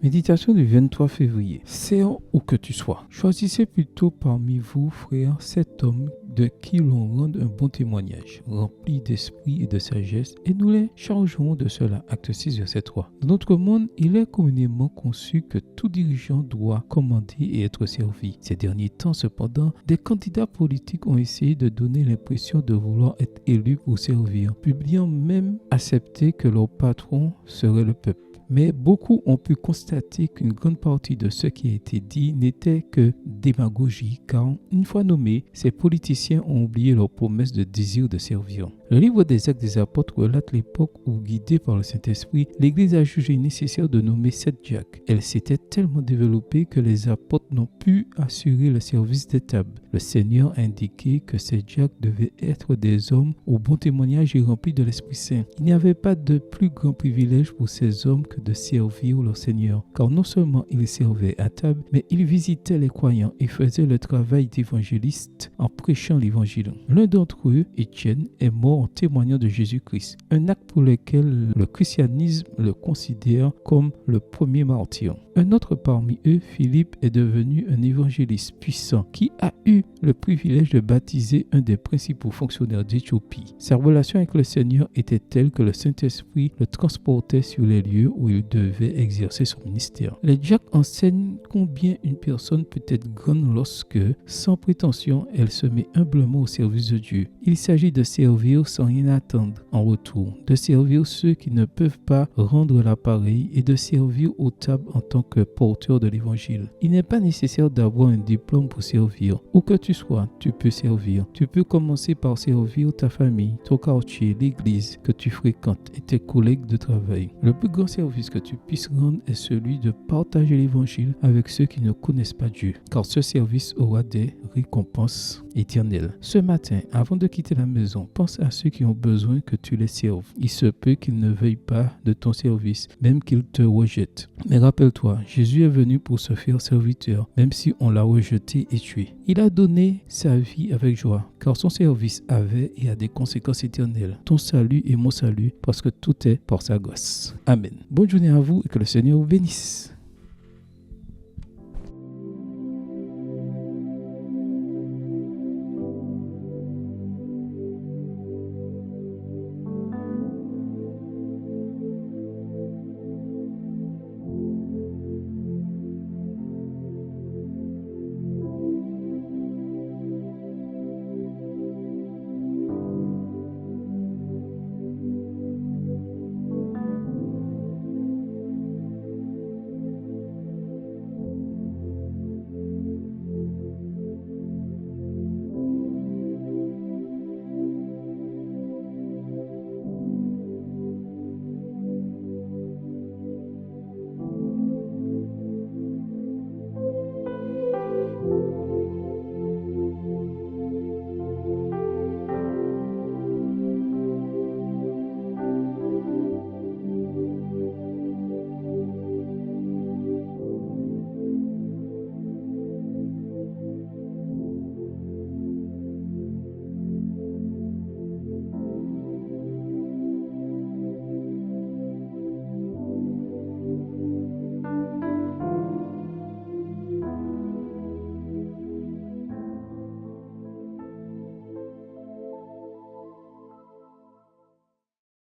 Méditation du 23 février. Sers où que tu sois. Choisissez plutôt parmi vous, frères, cet homme de qui l'on rende un bon témoignage, rempli d'esprit et de sagesse, et nous les chargerons de cela. Acte 6, verset 3. Dans notre monde, il est communément conçu que tout dirigeant doit commander et être servi. Ces derniers temps, cependant, des candidats politiques ont essayé de donner l'impression de vouloir être élus pour servir, publiant même accepter que leur patron serait le peuple. Mais beaucoup ont pu constater qu'une grande partie de ce qui a été dit n'était que démagogie, car une fois nommés, ces politiciens ont oublié leur promesse de désir de servir. Le livre des Actes des Apôtres relate l'époque où, guidée par le Saint-Esprit, l'Église a jugé nécessaire de nommer 7 diacres. Elle s'était tellement développée que les apôtres n'ont pu assurer le service des tables. Le Seigneur a indiqué que ces diacres devaient être des hommes au bon témoignage et remplis de l'Esprit Saint. Il n'y avait pas de plus grand privilège pour ces hommes que de servir leur Seigneur, car non seulement ils servaient à table, mais ils visitaient les croyants et faisaient le travail d'évangéliste en prêchant l'Évangile. L'un d'entre eux, Étienne, est mort en témoignant de Jésus-Christ, un acte pour lequel le christianisme le considère comme le premier martyr. Un autre parmi eux, Philippe, est devenu un évangéliste puissant qui a eu le privilège de baptiser un des principaux fonctionnaires d'Éthiopie. Sa relation avec le Seigneur était telle que le Saint-Esprit le transportait sur les lieux où il devait exercer son ministère. Les diacres enseignent combien une personne peut être grande lorsque, sans prétention, elle se met humblement au service de Dieu. Il s'agit de servir sans rien attendre en retour, de servir ceux qui ne peuvent pas rendre l'appareil et de servir aux tables en tant que porteur de l'Évangile. Il n'est pas nécessaire d'avoir un diplôme pour servir. Où que tu sois, tu peux servir. Tu peux commencer par servir ta famille, ton quartier, l'église que tu fréquentes et tes collègues de travail. Le plus grand service que tu puisses rendre est celui de partager l'Évangile avec ceux qui ne connaissent pas Dieu, car ce service aura des récompenses éternelles. Ce matin, avant de quitter la maison, pense à ceux qui ont besoin que tu les serves. Il se peut qu'ils ne veuillent pas de ton service, même qu'ils te rejettent. Mais rappelle-toi, Jésus est venu pour se faire serviteur, même si on l'a rejeté et tué. Il a donné sa vie avec joie, car son service avait et a des conséquences éternelles. Ton salut et mon salut, parce que tout est pour sa grâce. Amen. Bonne journée à vous et que le Seigneur vous bénisse.